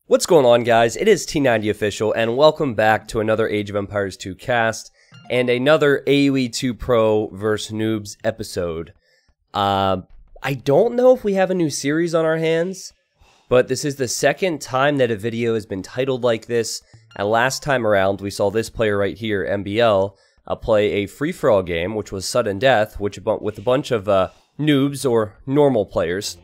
What's going on, guys? It is T90 Official, and welcome back to another Age of Empires 2 cast, and another AoE2 Pro vs Noobs episode. I don't know if we have a new series on our hands, but this is the second time that a video has been titled like this, and last time around we saw this player right here, MBL, play a free-for-all game, which was sudden death, with a bunch of noobs or normal players.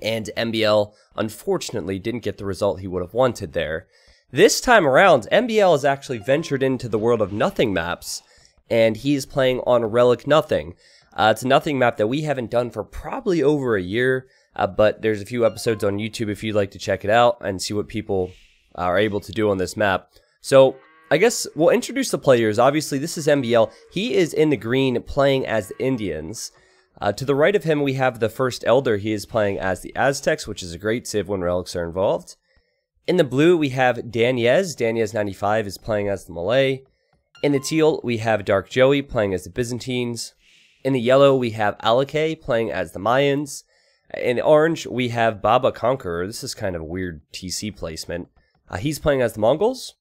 And MBL, unfortunately, didn't get the result he would have wanted there. This time around, MBL has actually ventured into the world of nothing maps, and he's playing on Relic Nothing. It's a nothing map that we haven't done for probably over a year, but there's a few episodes on YouTube if you'd like to check it out and see what people are able to do on this map. So, I guess we'll introduce the players. Obviously, this is MBL. He is in the green playing as the Indians. To the right of him, we have the First Elder. He is playing as the Aztecs, which is a great civ when relics are involved. In the blue, we have Daniez. Daniez95 is playing as the Malay. In the teal, we have Dark Joey playing as the Byzantines. In the yellow, we have Alake playing as the Mayans. In the orange, we have Baba Conqueror. This is kind of a weird TC placement. He's playing as the Mongols.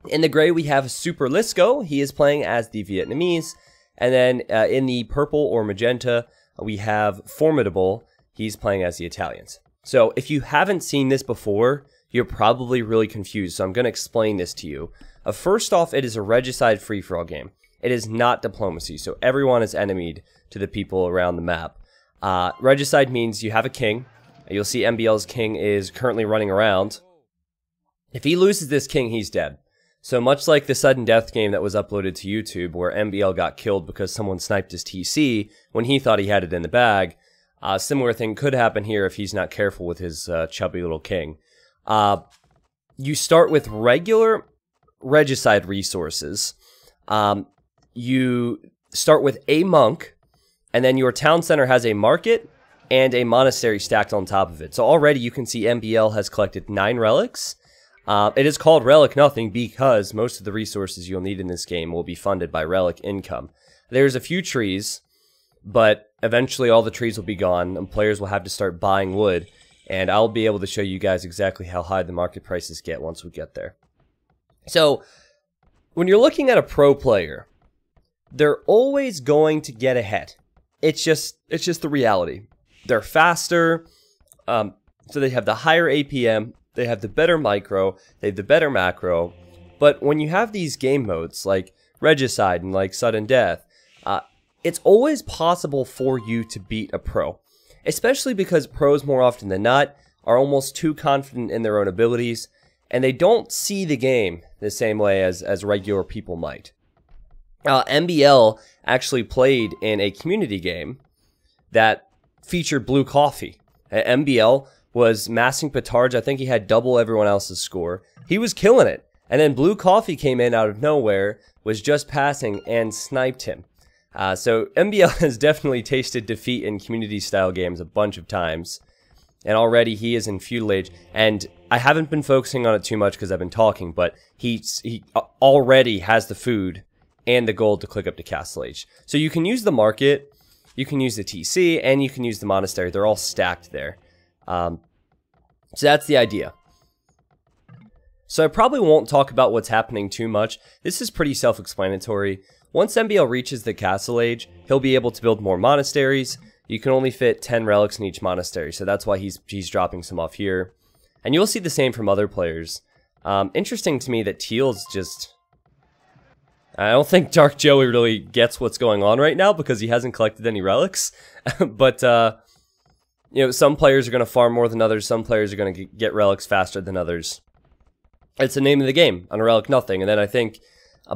In the gray, we have Super Lisco. He is playing as the Vietnamese. And then in the purple or magenta, we have Formidable. He's playing as the Italians. So if you haven't seen this before, you're probably really confused. So I'm going to explain this to you. First off, it is a regicide free-for-all game. It is not diplomacy. So everyone is enemied to the people around the map. Regicide means you have a king. You'll see MBL's king is currently running around. If he loses this king, he's dead. So much like the sudden death game that was uploaded to YouTube where MBL got killed because someone sniped his TC when he thought he had it in the bag, a similar thing could happen here if he's not careful with his chubby little king. You start with regular regicide resources. You start with a monk, and then your town center has a market and a monastery stacked on top of it. So already you can see MBL has collected 9 relics. It is called Relic Nothing because most of the resources you'll need in this game will be funded by relic income. There's a few trees, but eventually all the trees will be gone and players will have to start buying wood, and I'll be able to show you guys exactly how high the market prices get once we get there. So, when you're looking at a pro player, they're always going to get ahead. It's just the reality. They're faster, so they have the higher APM, they have the better micro, they have the better macro, but when you have these game modes like Regicide and like Sudden Death, it's always possible for you to beat a pro. Especially because pros more often than not are almost too confident in their own abilities, and they don't see the game the same way as regular people might. MBL actually played in a community game that featured blue coffee. MBL was massing petards. I think he had double everyone else's score. He was killing it. And then blue coffee came in out of nowhere, was just passing, and sniped him. So MBL has definitely tasted defeat in community-style games a bunch of times. And already he is in feudal age. And I haven't been focusing on it too much because I've been talking, but he already has the food and the gold to click up to castle age. So you can use the market, you can use the TC, and you can use the monastery. They're all stacked there. So that's the idea. So I probably won't talk about what's happening too much. This is pretty self-explanatory. Once MBL reaches the castle age, he'll be able to build more monasteries. You can only fit 10 relics in each monastery, so that's why he's dropping some off here. And you'll see the same from other players. Interesting to me that Teal's just... I don't think Dark Joey really gets what's going on right now because he hasn't collected any relics. But, you know, some players are going to farm more than others. Some players are going to get relics faster than others. It's the name of the game, on a Relic Nothing. And then I think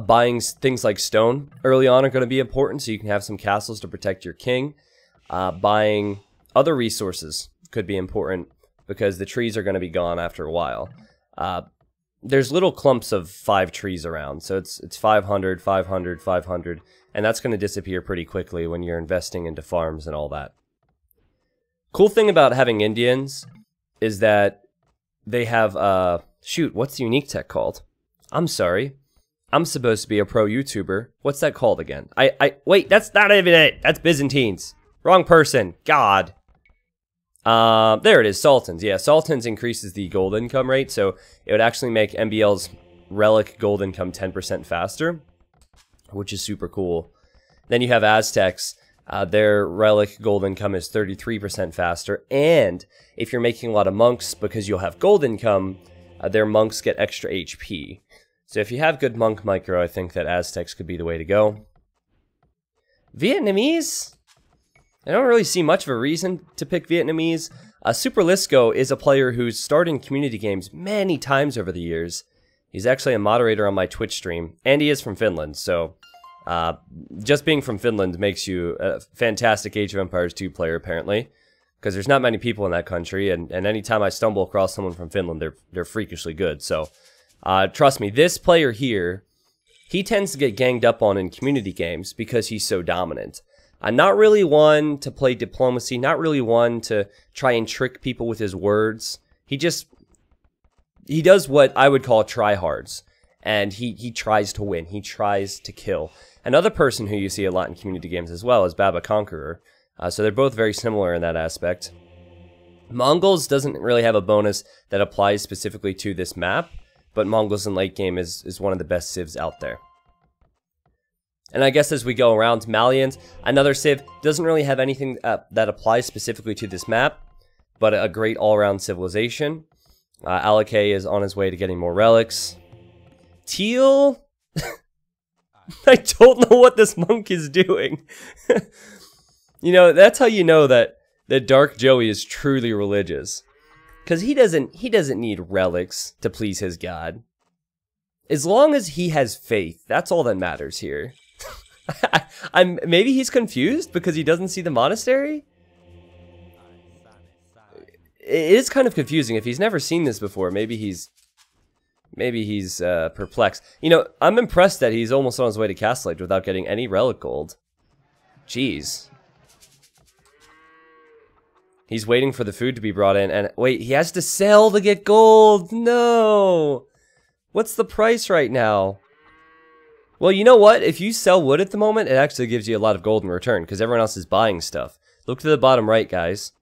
buying things like stone early on are going to be important so you can have some castles to protect your king. Buying other resources could be important because the trees are going to be gone after a while. There's little clumps of 5 trees around, so it's 500, 500, 500, and that's going to disappear pretty quickly when you're investing into farms and all that. Cool thing about having Indians is that they have, shoot, what's the unique tech called? I'm sorry. I'm supposed to be a pro YouTuber. What's that called again? Wait, that's not even it. That's Byzantines. Wrong person. God. There it is, Sultans. Yeah, Sultans increases the gold income rate, so it would actually make MBL's relic gold income 10% faster, which is super cool. Then you have Aztecs. Their relic gold income is 33% faster, and if you're making a lot of monks, because you'll have gold income, their monks get extra HP. So if you have good monk micro, I think that Aztecs could be the way to go. Vietnamese? I don't really see much of a reason to pick Vietnamese. Super Lisco is a player who's starred in community games many times over the years. He's actually a moderator on my Twitch stream, and he is from Finland, so just being from Finland makes you a fantastic Age of Empires 2 player, apparently, because there's not many people in that country, and anytime I stumble across someone from Finland, they're freakishly good. So trust me, this player here, he tends to get ganged up on in community games because he's so dominant. Not really one to play diplomacy, not really one to try and trick people with his words. He does what I would call tryhards, and he tries to win, he tries to kill. Another person who you see a lot in community games as well is Baba Conqueror, so they're both very similar in that aspect. Mongols doesn't really have a bonus that applies specifically to this map, but Mongols in late game is one of the best civs out there. And I guess as we go around, Malians, another civ, doesn't really have anything that applies specifically to this map, but a great all-around civilization. Alake is on his way to getting more relics. Teal? I don't know what this monk is doing. You know, that's how you know that Dark Joey is truly religious. Because he doesn't need relics to please his god. As long as he has faith, that's all that matters here. Maybe he's confused because he doesn't see the monastery? It is kind of confusing. If he's never seen this before, maybe he's perplexed. You know, I'm impressed that he's almost on his way to Castle Age without getting any relic gold. Jeez. He's waiting for the food to be brought in, and wait, he has to sell to get gold! No! What's the price right now? Well, you know what? If you sell wood at the moment, it actually gives you a lot of gold in return, because everyone else is buying stuff. Look to the bottom right, guys.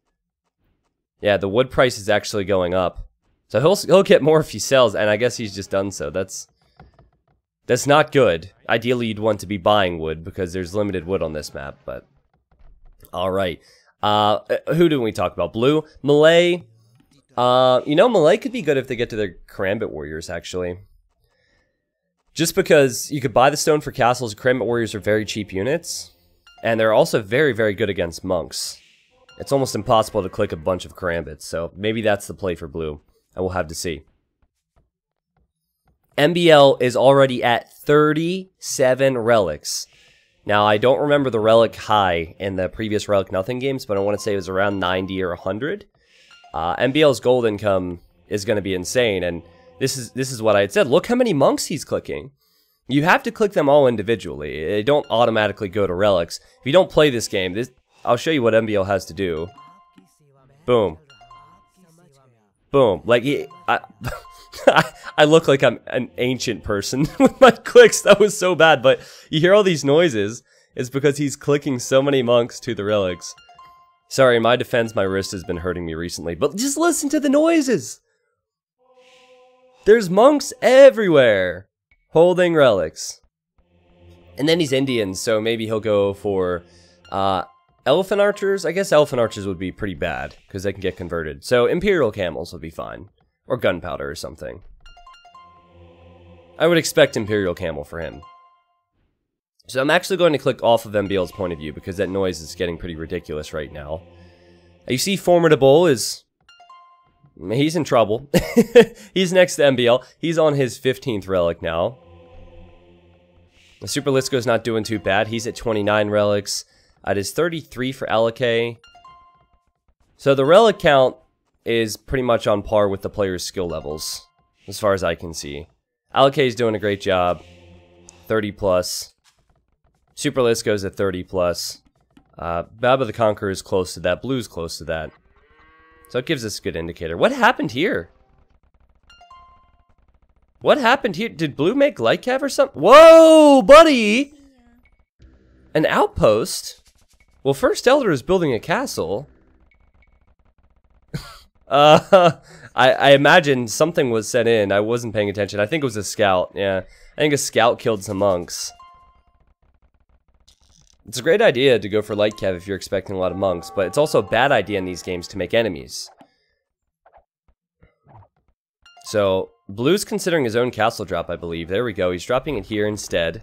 Yeah, the wood price is actually going up. So he'll get more if he sells, and I guess he's just done so. That's not good. Ideally, you'd want to be buying wood, because there's limited wood on this map, but... Alright. Who do we talk about? Blue? Malay? You know, Malay could be good if they get to their Karambit Warriors, actually. Just because you could buy the stone for castles, Karambit Warriors are very cheap units, and they're also very, very good against monks. It's almost impossible to click a bunch of Karambits, so maybe that's the play for Blue, and we'll have to see. MBL is already at 37 relics. Now, I don't remember the relic high in the previous Relic Nothing games, but I want to say it was around 90 or 100. MBL's gold income is going to be insane, and this is what I had said. Look how many monks he's clicking. You have to click them all individually. They don't automatically go to relics. If you don't play this game, I'll show you what MBL has to do. Boom. Boom. Like, I look like I'm an ancient person with my clicks. That was so bad, but you hear all these noises. It's because he's clicking so many monks to the relics. Sorry, in my defense, my wrist has been hurting me recently, but just listen to the noises. There's monks everywhere holding relics. And then he's Indian, so maybe he'll go for elephant archers. I guess elephant archers would be pretty bad because they can get converted. So Imperial camels would be fine. Or gunpowder or something. I would expect Imperial Camel for him. So I'm actually going to click off of MBL's point of view because that noise is getting pretty ridiculous right now. You see Formidable is... he's in trouble. He's next to MBL. He's on his 15th relic now. The Super Lisco's not doing too bad. He's at 29 relics. It is 33 for Alake. So the relic count is pretty much on par with the player's skill levels, as far as I can see. Alake is doing a great job. 30 plus. Super Lisco's at 30 plus. Baba the Conqueror is close to that. Blue's close to that. So it gives us a good indicator. What happened here? What happened here? Did Blue make light cav or something? Whoa, buddy! An outpost? Well, First Elder is building a castle. I imagine something was sent in. I wasn't paying attention. I think it was a scout. Yeah, I think a scout killed some monks. It's a great idea to go for light cav if you're expecting a lot of monks, but it's also a bad idea in these games to make enemies. So, Blue's considering his own castle drop, I believe. There we go. He's dropping it here instead.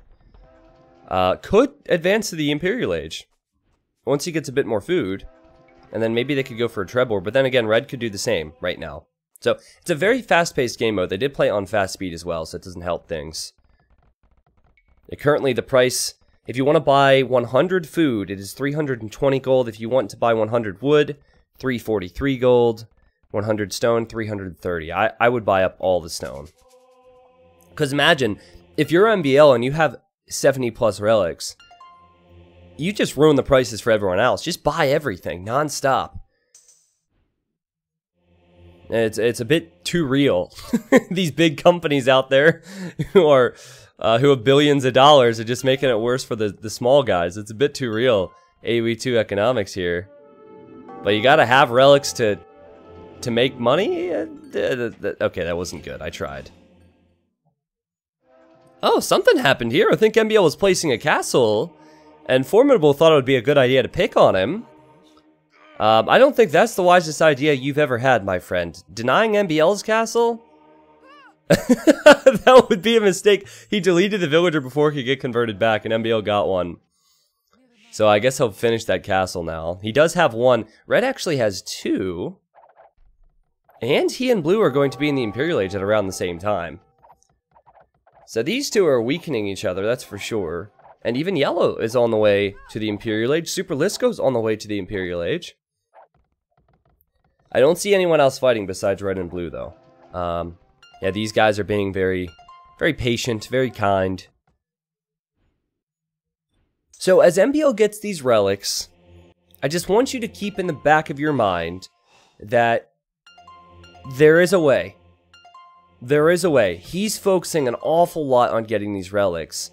Could advance to the Imperial Age once he gets a bit more food. And then maybe they could go for a treble, but then again, Red could do the same right now. So, it's a very fast-paced game mode. They did play on fast speed as well, so it doesn't help things. Currently, the price, if you want to buy 100 food, it is 320 gold. If you want to buy 100 wood, 343 gold. 100 stone, 330. I would buy up all the stone. Because imagine, if you're MBL and you have 70 plus relics, you just ruin the prices for everyone else. Just buy everything, non-stop. It's a bit too real. These big companies out there who have billions of dollars are just making it worse for the small guys. It's a bit too real. AoE2 economics here. But you gotta have relics to make money? Okay, that wasn't good. I tried. Oh, something happened here. I think MBL was placing a castle, and Formidable thought it would be a good idea to pick on him. I don't think that's the wisest idea you've ever had, my friend. Denying MBL's castle? That would be a mistake. He deleted the villager before he could get converted back, and MBL got one. So I guess he'll finish that castle now. He does have one. Red actually has two. And he and Blue are going to be in the Imperial Age at around the same time. So these two are weakening each other, that's for sure. And even Yellow is on the way to the Imperial Age. Super Lisco's on the way to the Imperial Age. I don't see anyone else fighting besides Red and Blue, though. Yeah, these guys are being very, very patient, very kind. So as MBL gets these relics, I just want you to keep in the back of your mind that there is a way. There is a way. He's focusing an awful lot on getting these relics.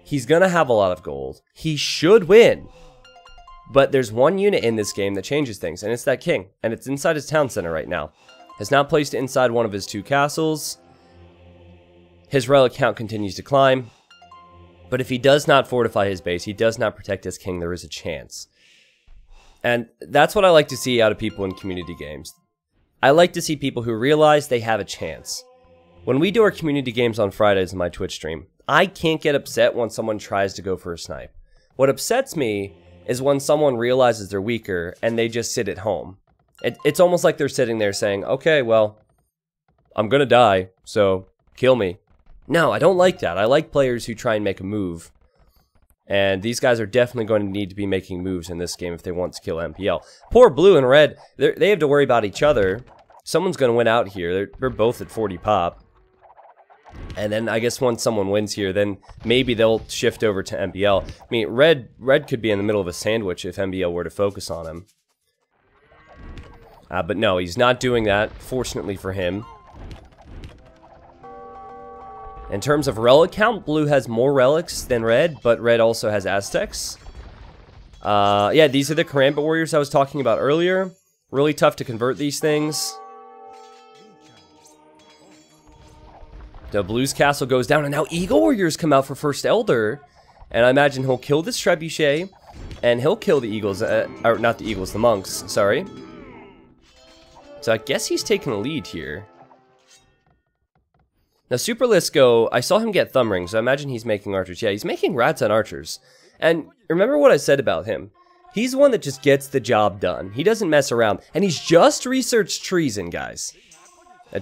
He's gonna have a lot of gold. He should win. But there's one unit in this game that changes things, and it's that king. And it's inside his town center right now. Has now placed it inside one of his two castles. His relic count continues to climb. But if he does not fortify his base, he does not protect his king, there is a chance. And that's what I like to see out of people in community games. I like to see people who realize they have a chance. When we do our community games on Fridays in my Twitch stream, I can't get upset when someone tries to go for a snipe. What upsets me is when someone realizes they're weaker and they just sit at home. It's almost like they're sitting there saying, okay, well, I'm gonna die, so kill me. No, I don't like that. I like players who try and make a move. And these guys are definitely going to need to be making moves in this game if they want to kill MPL. Poor Blue and Red, they have to worry about each other. Someone's going to win out here. They're both at 40 pop. And then I guess once someone wins here, then maybe they'll shift over to MBL. I mean, Red could be in the middle of a sandwich if MBL were to focus on him. But no, he's not doing that, fortunately for him. In terms of relic count, Blue has more relics than Red, but Red also has Aztecs. Yeah, these are the Karambit Warriors I was talking about earlier. Really tough to convert these things. The Blue's castle goes down, and now Eagle Warriors come out for First Elder. And I imagine he'll kill this Trebuchet, and he'll kill the Eagles, or not the Eagles, the Monks, sorry. So I guess he's taking the lead here. Now, Super Lisco, I saw him get thumb rings, so I imagine he's making archers. Yeah, he's making rats and archers. And remember what I said about him. He's one that just gets the job done. He doesn't mess around. And he's just researched treason, guys.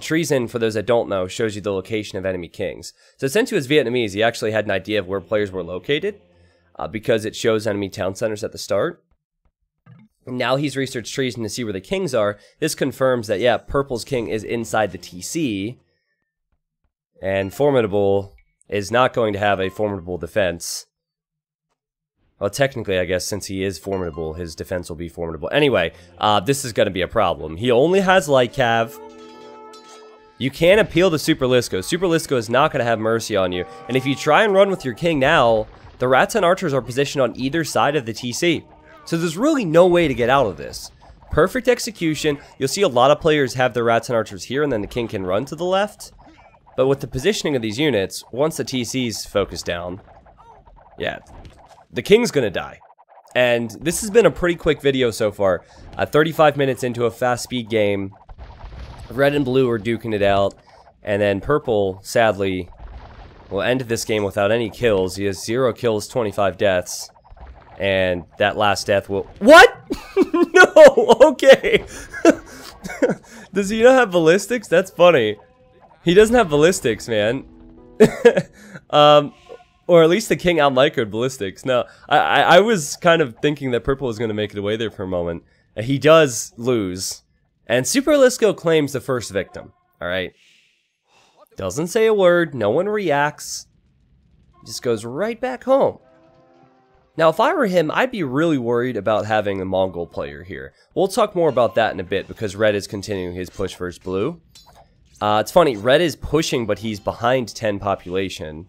Treason, for those that don't know, shows you the location of enemy kings. So since he was Vietnamese, he actually had an idea of where players were located. Because it shows enemy town centers at the start. Now he's researched treason to see where the kings are. This confirms that, yeah, Purple's king is inside the TC. And Formidable is not going to have a formidable defense. Well, technically, I guess, since he is formidable, his defense will be formidable. Anyway, this is going to be a problem. He only has light cav. You can't appeal to Super Lisco. Super Lisco is not going to have mercy on you. And if you try and run with your king now, the rats and archers are positioned on either side of the TC. So there's really no way to get out of this. Perfect execution. You'll see a lot of players have their rats and archers here, and then the king can run to the left. But with the positioning of these units, once the TC's focused down, yeah, the king's gonna die. And this has been a pretty quick video so far. 35 minutes into a fast speed game. Red and blue are duking it out. And then purple, sadly, will end this game without any kills. He has 0 kills, 25 deaths. And that last death will... What? No! Okay! Does he not have ballistics? That's funny. He doesn't have ballistics, man. Or at least the king out-microed ballistics. No, I was kind of thinking that purple was going to make it away there for a moment. He does lose. And Super Lisco claims the first victim. Alright? Doesn't say a word. No one reacts. Just goes right back home. Now, if I were him, I'd be really worried about having a Mongol player here. We'll talk more about that in a bit, because red is continuing his push versus blue. It's funny, red is pushing, but he's behind 10 population.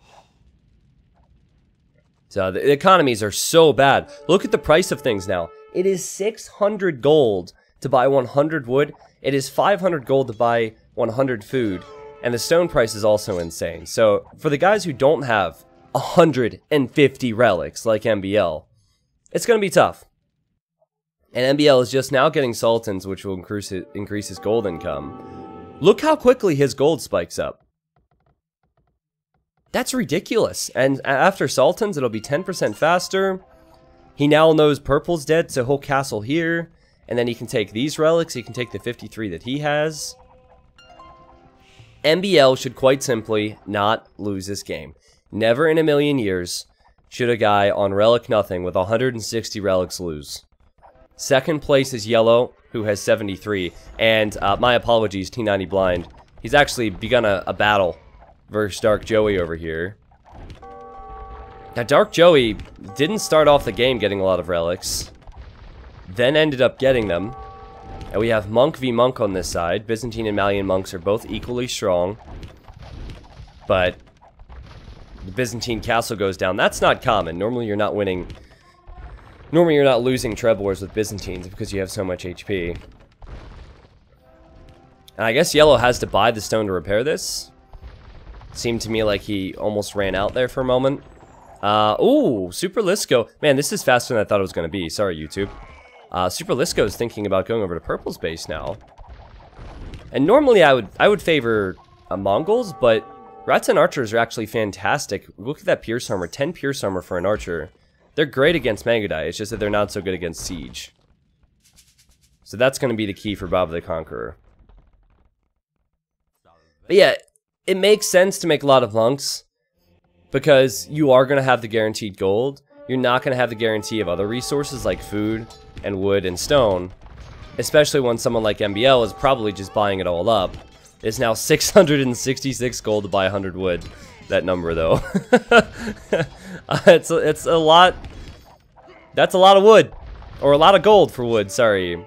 So the economies are so bad. Look at the price of things now. It is 600 gold to buy 100 wood. It is 500 gold to buy 100 food. And the stone price is also insane. So for the guys who don't have 150 relics like MBL, it's going to be tough. And MBL is just now getting sultans, which will increase his gold income. Look how quickly his gold spikes up. That's ridiculous. And after sultans, it'll be 10% faster. He now knows purple's dead, so he'll castle here. And then he can take these relics. He can take the 53 that he has. MBL should quite simply not lose this game. Never in a million years should a guy on relic nothing with 160 relics lose. Second place is yellow, who has 73. And my apologies, T90 blind. He's actually begun a battle versus Dark Joey over here. Now, Dark Joey didn't start off the game getting a lot of relics, then ended up getting them. And we have Monk v Monk on this side. Byzantine and Malian monks are both equally strong. But the Byzantine castle goes down. That's not common. Normally you're not winning. Normally you're not losing treble wars with Byzantines because you have so much HP. And I guess yellow has to buy the stone to repair this. Seemed to me like he almost ran out there for a moment. Ooh, Super Lisco. Man, this is faster than I thought it was going to be. Sorry, YouTube. Super Lisco is thinking about going over to purple's base now. And normally I would favor Mongols, but rats and archers are actually fantastic. Look at that pierce armor. 10 pierce armor for an archer. They're great against Magadai. It's just that they're not so good against siege. So that's going to be the key for Bob the Conqueror. But yeah, it makes sense to make a lot of monks, because you are going to have the guaranteed gold. You're not going to have the guarantee of other resources like food and wood and stone, especially when someone like MBL is probably just buying it all up. It's now 666 gold to buy 100 wood. That number, though. It's a lot. That's a lot of wood. Or a lot of gold for wood, sorry.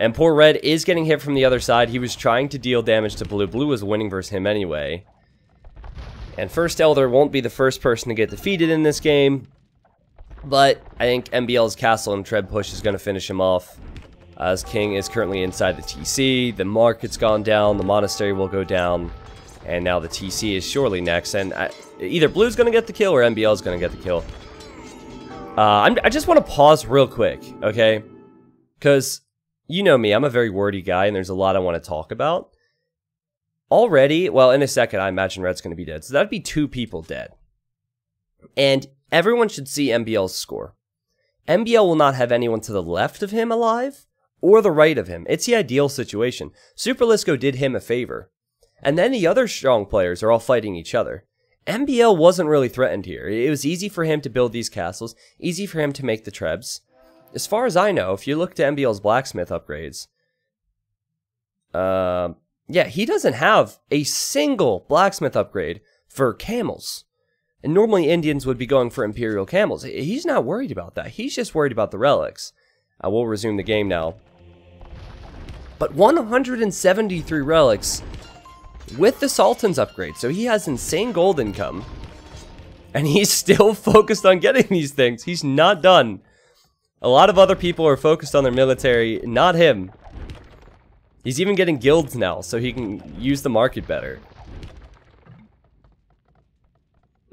And poor red is getting hit from the other side. He was trying to deal damage to blue. Blue was winning versus him anyway. And First Elder won't be the first person to get defeated in this game. But I think MBL's castle and tread push is going to finish him off. As King is currently inside the TC. The market's gone down. The monastery will go down. And now the TC is surely next. And either Blue's going to get the kill or MBL's going to get the kill. I just want to pause real quick, okay? Because you know me, I'm a very wordy guy, and there's a lot I want to talk about. Already, well, in a second, I imagine Red's going to be dead. So that'd be 2 people dead. And everyone should see MBL's score. MBL will not have anyone to the left of him alive, or the right of him. It's the ideal situation. Super Lisco did him a favor. And then the other strong players are all fighting each other. MBL wasn't really threatened here. It was easy for him to build these castles, easy for him to make the trebs. As far as I know, if you look to MBL's blacksmith upgrades, yeah, he doesn't have a single blacksmith upgrade for camels. And normally Indians would be going for Imperial camels. He's not worried about that. He's just worried about the relics. We'll resume the game now. But 173 relics with the Sultan's upgrade. So he has insane gold income. And he's still focused on getting these things. He's not done. A lot of other people are focused on their military, not him. He's even getting guilds now, so he can use the market better.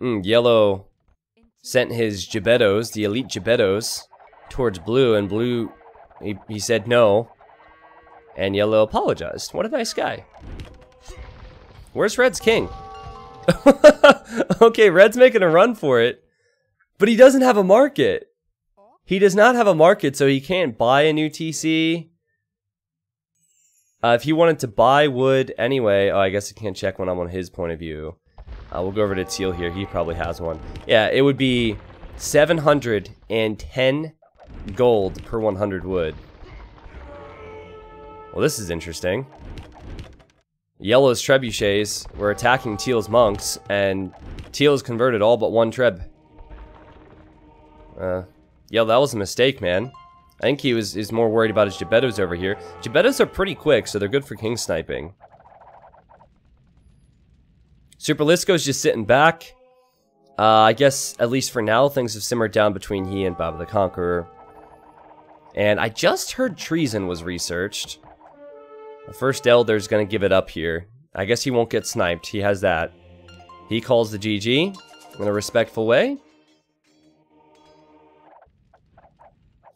Yellow sent his Gebettos, the elite Gebettos, towards blue, and blue, he said no. And yellow apologized. What a nice guy. Where's red's king? Okay, red's making a run for it, but he doesn't have a market. He does not have a market, so he can't buy a new TC. If he wanted to buy wood anyway, oh, I guess I can't check when I'm on his point of view. We'll go over to Teal here. He probably has one. Yeah, it would be 710 gold per 100 wood. Well, this is interesting. Yellow's trebuchets were attacking Teal's monks, and Teal's converted all but one treb. Yeah, that was a mistake, man. I think he is more worried about his Gebettos over here. Gebettos are pretty quick, so they're good for king sniping. Super Lisko's just sitting back. I guess, at least for now, things have simmered down between he and Baba the Conqueror. And I just heard treason was researched. The first Elder's gonna give it up here. I guess he won't get sniped. He has that. He calls the GG in a respectful way.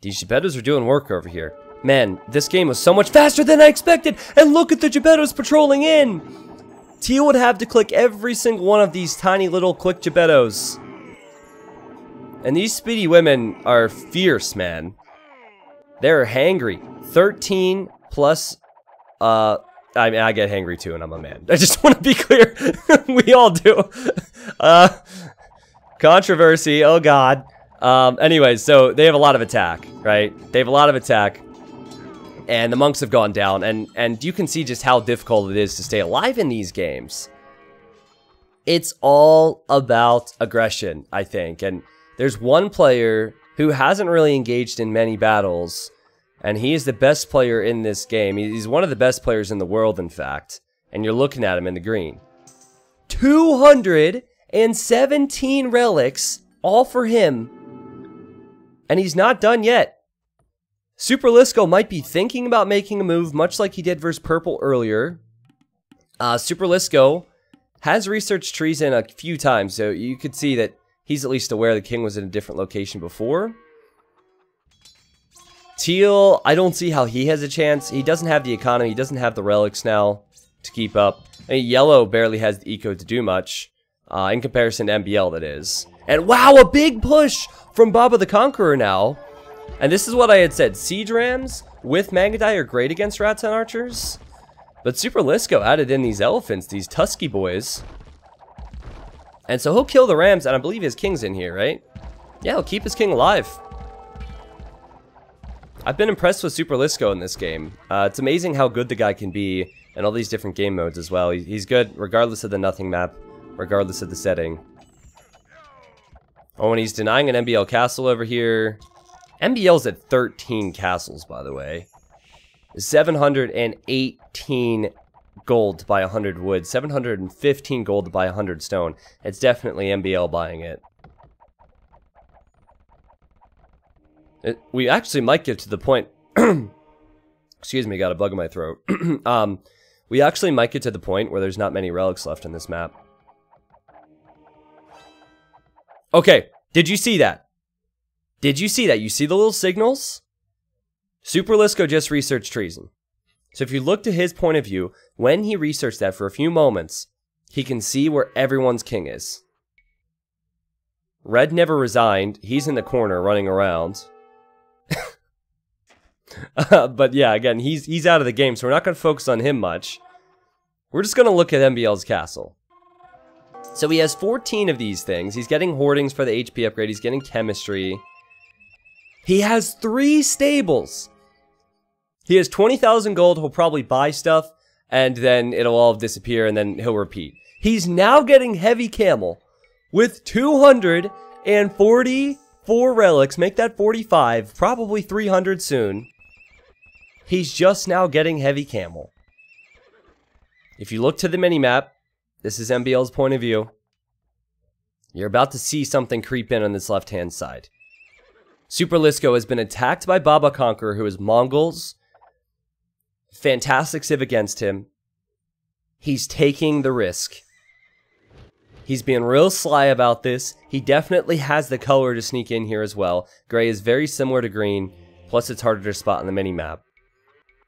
These Gebettos are doing work over here. Man, this game was so much faster than I expected! And look at the Gebettos patrolling in! Teal would have to click every single one of these tiny little quick Gebettos. And these speedy women are fierce, man. They're hangry. 13 plus... I mean, I get hangry too, and I'm a man. I just want to be clear. We all do. Controversy, oh god. Anyways, so they have a lot of attack, right? They have a lot of attack. And the monks have gone down, and you can see just how difficult it is to stay alive in these games. It's all about aggression, I think. And there's one player who hasn't really engaged in many battles, and he is the best player in this game. He's one of the best players in the world, in fact. And you're looking at him in the green. 217 relics, all for him. And he's not done yet. Super Lisko might be thinking about making a move, much like he did versus Purple earlier. Super Lisko has researched treason a few times, so you could see that he's at least aware the king was in a different location before. Teal, I don't see how he has a chance. He doesn't have the economy, he doesn't have the relics now to keep up. I mean, Yellow barely has the eco to do much, in comparison to MBL, that is. And wow, a big push from Baba the Conqueror now. And this is what I had said. Siege Rams with Magadai are great against Rats and Archers. But Super Lisko added in these elephants, these Tusky boys. And so he'll kill the Rams, and I believe his king's in here, right? Yeah, he'll keep his king alive. I've been impressed with Super Lisko in this game. It's amazing how good the guy can be in all these different game modes as well. He's good regardless of the nothing map, regardless of the setting. Oh, and he's denying an MBL castle over here. MBL's at 13 castles, by the way. 718 gold to buy 100 wood. 715 gold to buy 100 stone. It's definitely MBL buying it. We actually might get to the point... Excuse me, got a bug in my throat. We actually might get to the point where there's not many relics left in this map. Okay, did you see that? Did you see that? You see the little signals? Super Lisko just researched treason. So if you look to his point of view, when he researched that for a few moments, he can see where everyone's king is. Red never resigned. He's in the corner running around. But yeah, again, he's out of the game, so we're not going to focus on him much. We're just going to look at MBL's castle. So he has 14 of these things. He's getting hoardings for the HP upgrade. He's getting chemistry. He has 3 stables. He has 20,000 gold. He'll probably buy stuff, and then it'll all disappear, and then he'll repeat. He's now getting heavy camel with 244 relics. Make that 45, probably 300 soon. He's just now getting heavy camel. If you look to the minimap, this is MBL's point of view. You're about to see something creep in on this left-hand side. Super Lisco has been attacked by Baba Conqueror, who is Mongols. Fantastic civ against him. He's taking the risk. He's being real sly about this. He definitely has the color to sneak in here as well. Gray is very similar to green, plus it's harder to spot on the mini-map.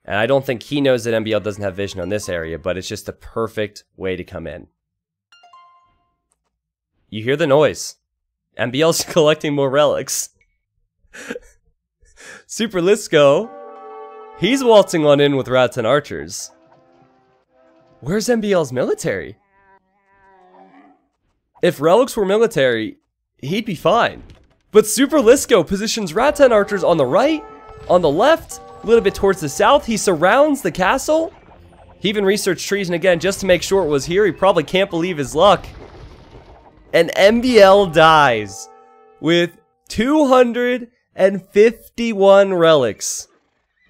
And I don't think he knows that MBL doesn't have vision on this area, but it's just the perfect way to come in. You hear the noise. MBL's collecting more relics. Super Lisco, he's waltzing on in with rats and archers. Where's MBL's military? If relics were military, he'd be fine. But Super Lisco positions rats and archers on the right, on the left, a little bit towards the south. He surrounds the castle. He even researched treason again just to make sure it was here. He probably can't believe his luck. And MBL dies with 251 relics.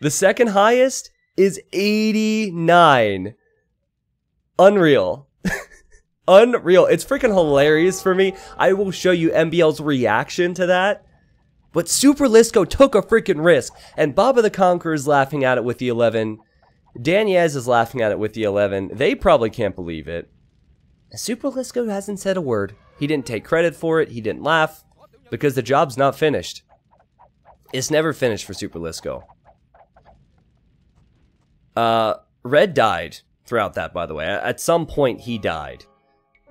The second highest is 89. Unreal. Unreal. It's freaking hilarious for me. I will show you MBL's reaction to that. But Super Lisco took a freaking risk. And Baba the Conqueror is laughing at it with the 11. Daniez is laughing at it with the 11. They probably can't believe it. Super Lisco hasn't said a word. He didn't take credit for it. He didn't laugh. Because the job's not finished. It's never finished for Super Lisco. Red died throughout that, by the way. At some point, he died.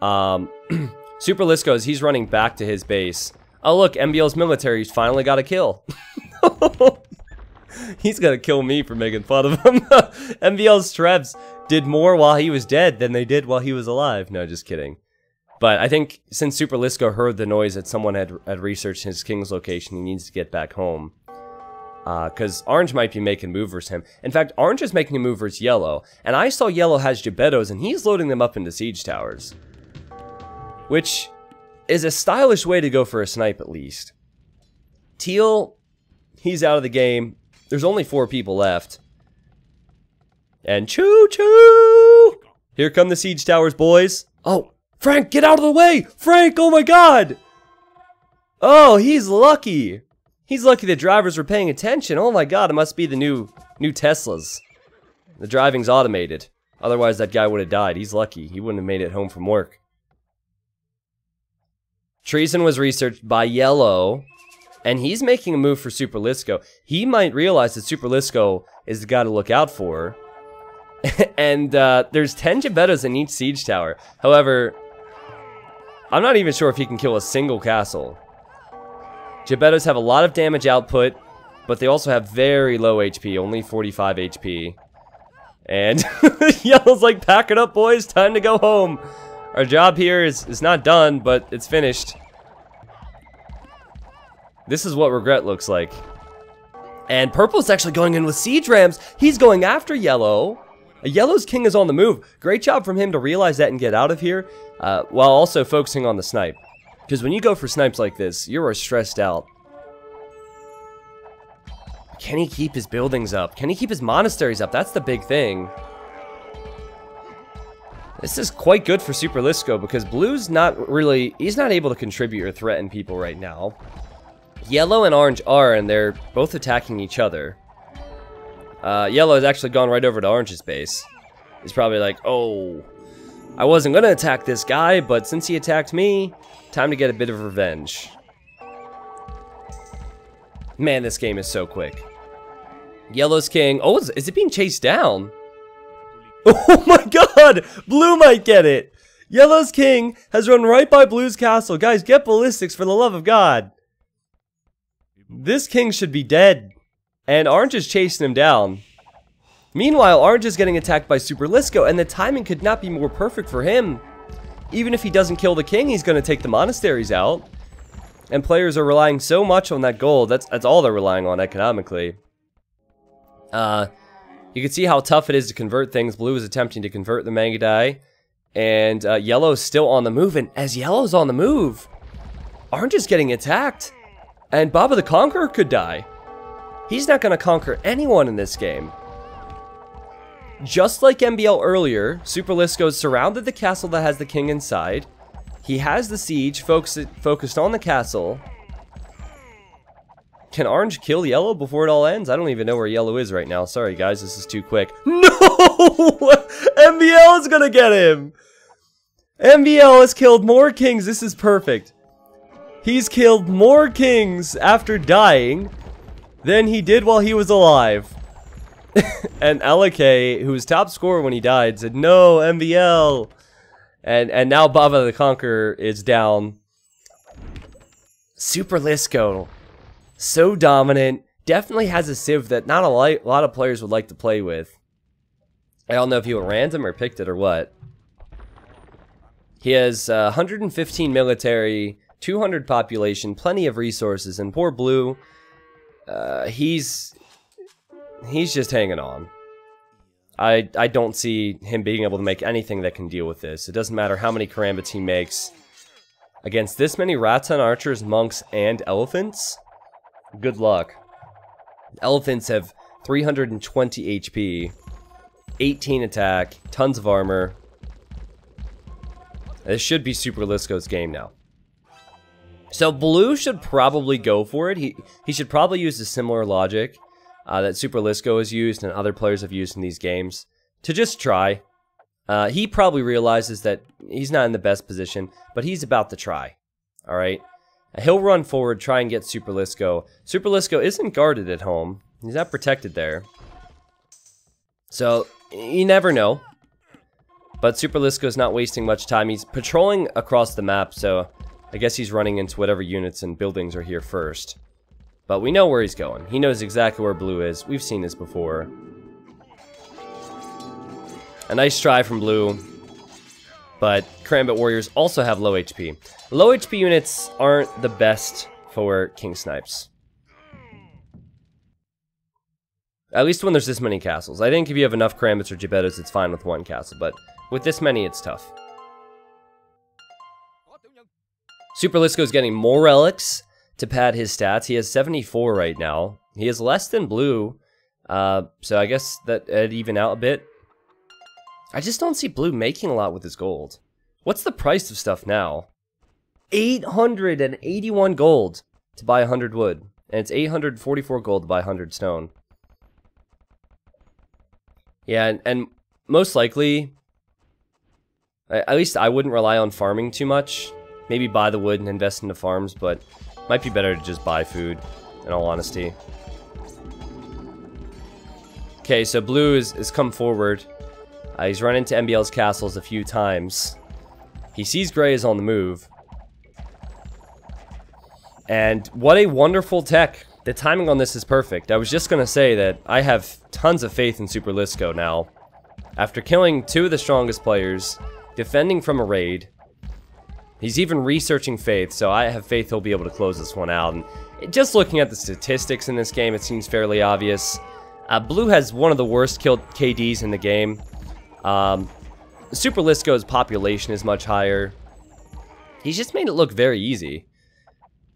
Super Lisco, he's running back to his base. Oh, look, MBL's military's finally got a kill. He's gonna kill me for making fun of him. MBL's Trebs did more while he was dead than they did while he was alive. No, just kidding. But I think since Super Lisco heard the noise that someone had researched his king's location, he needs to get back home. Because Orange might be making move versus him. In fact, Orange is making a move versus Yellow. And I saw Yellow has Gebettos, and he's loading them up into siege towers. Which is a stylish way to go for a snipe, at least. Teal, he's out of the game. There's only 4 people left. And choo-choo! Here come the siege towers, boys. Oh, Frank, get out of the way! Frank, oh my god! Oh, he's lucky. He's lucky the drivers were paying attention. Oh my god, it must be the new Teslas. The driving's automated. Otherwise, that guy would have died. He's lucky. He wouldn't have made it home from work. Treason was researched by Yellow, and he's making a move for Super Lisco. He might realize that Super Lisco is the guy to look out for. And there's 10 Gebettos in each siege tower. However, I'm not even sure if he can kill a single castle. Gebettos have a lot of damage output, but they also have very low HP, only 45 HP. And Yellow's like, pack it up, boys, time to go home. Our job here is not done, but it's finished. This is what regret looks like. And Purple's actually going in with siege rams. He's going after Yellow. Yellow's king is on the move. Great job from him to realize that and get out of here, while also focusing on the snipe. Because when you go for snipes like this, you are stressed out. Can he keep his buildings up? Can he keep his monasteries up? That's the big thing. This is quite good for Super Lisco because Blue's not really... He's not able to contribute or threaten people right now. Yellow and Orange are, and they're both attacking each other. Yellow has actually gone right over to Orange's base. He's probably like, oh, I wasn't going to attack this guy, but since he attacked me, time to get a bit of revenge. Man, this game is so quick. Yellow's king. Oh, is it being chased down? Oh my god! Blue might get it! Yellow's king has run right by Blue's castle. Guys, get ballistics for the love of God. This king should be dead. And Orange is chasing him down. Meanwhile, Orange is getting attacked by Super Lisco, and the timing could not be more perfect for him. Even if he doesn't kill the king, he's going to take the monasteries out. And players are relying so much on that gold. That's all they're relying on economically. You can see how tough it is to convert things. Blue is attempting to convert the Mangadai. And Yellow's still on the move. And as Yellow's on the move, Orange is getting attacked. And Baba the Conqueror could die. He's not going to conquer anyone in this game. Just like MBL earlier, Super Lisco surrounded the castle that has the king inside. He has the siege focused on the castle. Can orange kill yellow before it all ends? I don't even know where yellow is right now. Sorry, guys. This is too quick. No! MBL is gonna get him! MBL has killed more kings. This is perfect. He's killed more kings after dying than he did while he was alive. And Alake, who was top scorer when he died, said, no, MBL. And now Baba the Conqueror is down. Super Lisco. So dominant. Definitely has a civ that not a lot of players would like to play with. I don't know if he went random or picked it or what. He has 115 military, 200 population, plenty of resources, and poor Blue, he's just hanging on. I don't see him being able to make anything that can deal with this. It doesn't matter how many karambits he makes. Against this many Rattan archers, monks, and elephants, good luck. Elephants have 320 HP, 18 attack, tons of armor. This should be Super Lisco's game now. So Blue should probably go for it. He should probably use a similar logic that Super Lisco has used and other players have used in these games to just try. He probably realizes that he's not in the best position, but he's about to try. Alright? He'll run forward, try and get Super Lisco. Super Lisco isn't guarded at home. He's not protected there. So, you never know. But Super Lisco's not wasting much time. He's patrolling across the map, so I guess he's running into whatever units and buildings are here first. But we know where he's going. He knows exactly where Blue is. We've seen this before. A nice try from Blue. But Karambit Warriors also have low HP. Low HP units aren't the best for King Snipes. At least when there's this many castles. I think if you have enough Karambits or Gebettos, it's fine with one castle. But with this many, it's tough. Super Lisco's getting more relics to pad his stats. He has 74 right now. He has less than Blue. So I guess that'd even out a bit. I just don't see Blue making a lot with his gold. What's the price of stuff now? 881 gold to buy 100 wood. And it's 844 gold to buy 100 stone. Yeah, and most likely, at least I wouldn't rely on farming too much. Maybe buy the wood and invest into farms, but might be better to just buy food, in all honesty. Okay, so Blue is come forward. He's run into MBL's castles a few times. He sees Gray is on the move. And what a wonderful tech. The timing on this is perfect. I was just going to say that I have tons of faith in Super Lisco now. After killing two of the strongest players, defending from a raid, he's even researching faith, so I have faith he'll be able to close this one out. And just looking at the statistics in this game, it seems fairly obvious. Blue has one of the worst killed KDs in the game. Super Lisco's population is much higher. He's just made it look very easy.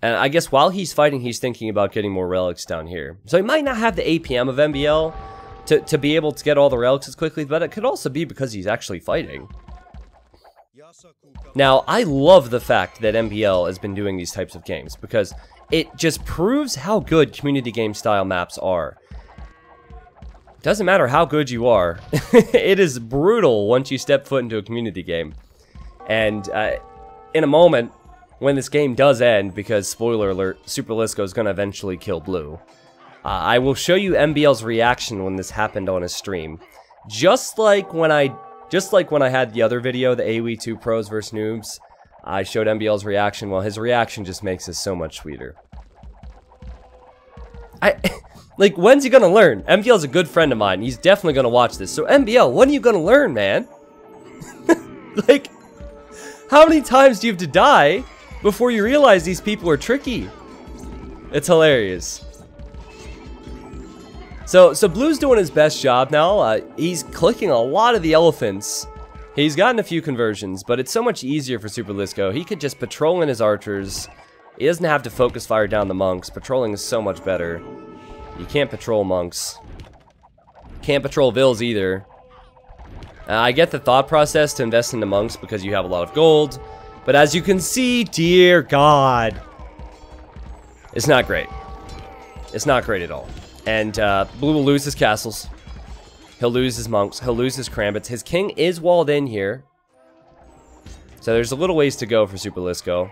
And I guess while he's fighting, he's thinking about getting more relics down here. So he might not have the APM of MBL to be able to get all the relics as quickly, but it could also be because he's actually fighting. Now, I love the fact that MBL has been doing these types of games, because it just proves how good community game style maps are. Doesn't matter how good you are, it is brutal once you step foot into a community game. And in a moment, when this game does end, because spoiler alert, Super Lisco is going to eventually kill Blue, I will show you MBL's reaction when this happened on his stream. Just like when I had the other video, the AoE2 pros versus noobs, I showed MBL's reaction. Well, his reaction just makes this so much sweeter. Like, when's he gonna learn? MBL's a good friend of mine. He's definitely gonna watch this. So, MBL, when are you gonna learn, man? Like, how many times do you have to die before you realize these people are tricky? It's hilarious. So Blue's doing his best job now. He's clicking a lot of the elephants. He's gotten a few conversions, but it's so much easier for Super Lisco. He could just patrol in his archers. He doesn't have to focus fire down the monks. Patrolling is so much better. You can't patrol monks. Can't patrol vills either. I get the thought process to invest into monks because you have a lot of gold. But as you can see, dear God, it's not great. It's not great at all. And blue will lose his castles. He'll lose his monks. He'll lose his Krambits. His king is walled in here. So there's a little ways to go for Super Lisco.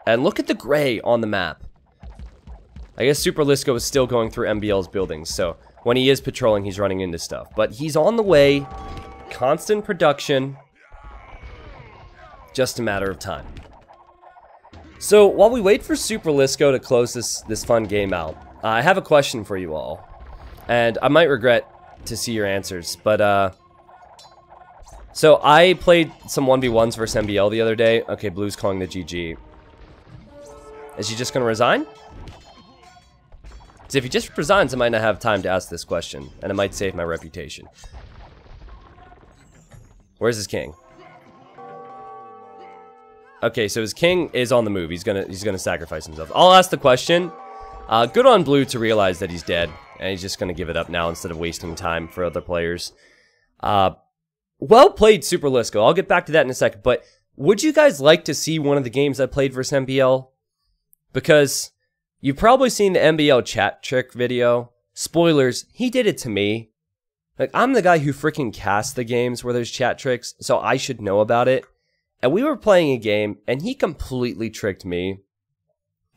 And look at the gray on the map. I guess Super Lisco is still going through MBL's buildings. So when he is patrolling, he's running into stuff. But he's on the way. Constant production. Just a matter of time. So while we wait for Super Lisco to close this fun game out, I have a question for you all. And I might regret to see your answers. But so I played some 1v1s versus MBL the other day. Okay, Blue's calling the GG. Is he just going to resign? Because if he just resigns, I might not have time to ask this question. And it might save my reputation. Where's his king? Okay, so his king is on the move. He's gonna sacrifice himself. I'll ask the question. Good on Blue to realize that he's dead. And he's just gonna give it up now instead of wasting time for other players. Well played, Super Lisco. I'll get back to that in a second. But would you guys like to see one of the games I played versus MBL? Because you've probably seen the MBL chat trick video. Spoilers, he did it to me. Like, I'm the guy who freaking casts the games where there's chat tricks, so I should know about it. And we were playing a game, and he completely tricked me.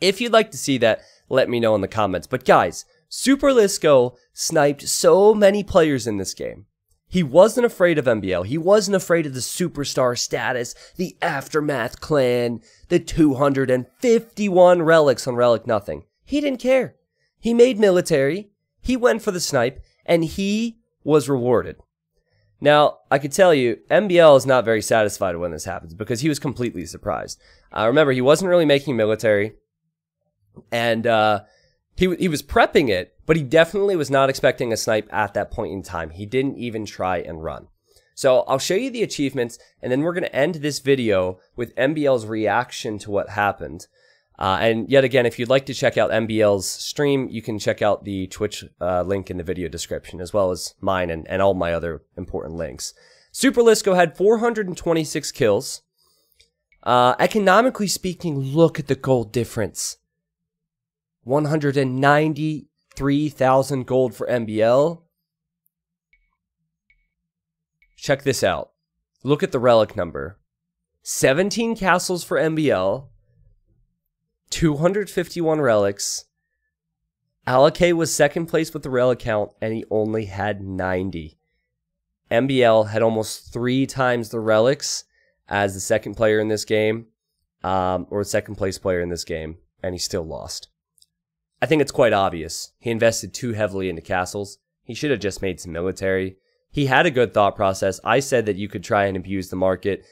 If you'd like to see that, let me know in the comments. But guys, Super Lisco sniped so many players in this game. He wasn't afraid of MBL. He wasn't afraid of the superstar status, the Aftermath clan, the 251 relics on Relic Nothing. He didn't care. He made military, he went for the snipe, and he was rewarded. Now, I could tell you, MBL is not very satisfied when this happens because he was completely surprised. Remember, he wasn't really making military, and he was prepping it, but he definitely was not expecting a snipe at that point in time. He didn't even try and run. So I'll show you the achievements, and then we're going to end this video with MBL's reaction to what happened. And yet again, if you'd like to check out MBL's stream, you can check out the Twitch link in the video description, as well as mine and all my other important links. Super Lisco had 426 kills. Economically speaking, look at the gold difference. 193,000 gold for MBL. Check this out. Look at the relic number. 17 castles for MBL. 251 relics. Alake was second place with the relic count, and he only had 90. MBL had almost 3 times the relics as the second player in this game, or second place player in this game, and he still lost. I think it's quite obvious. He invested too heavily into castles. He should have just made some military. He had a good thought process. I said that you could try and abuse the market,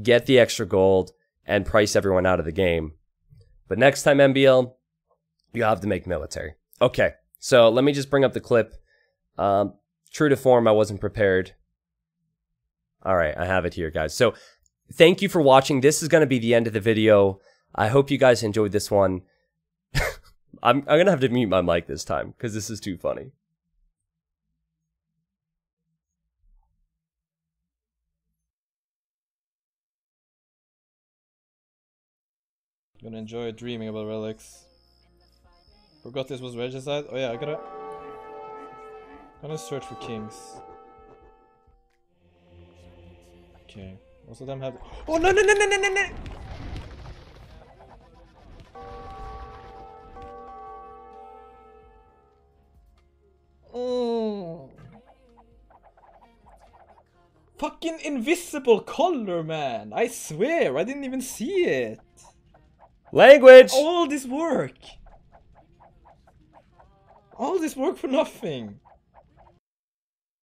get the extra gold, and price everyone out of the game. But next time, MBL, you have to make military. Okay, so let me just bring up the clip. True to form, I wasn't prepared. All right, I have it here, guys. So thank you for watching. This is going to be the end of the video. I hope you guys enjoyed this one. I'm going to have to mute my mic this time because this is too funny. Gonna enjoy dreaming about relics. Forgot this was regicide. Oh yeah, gonna search for kings. Okay, most of them have. Oh no no no no no no no! Oh. Fucking invisible color, man! I swear, I didn't even see it. Language! All this work! All this work for nothing!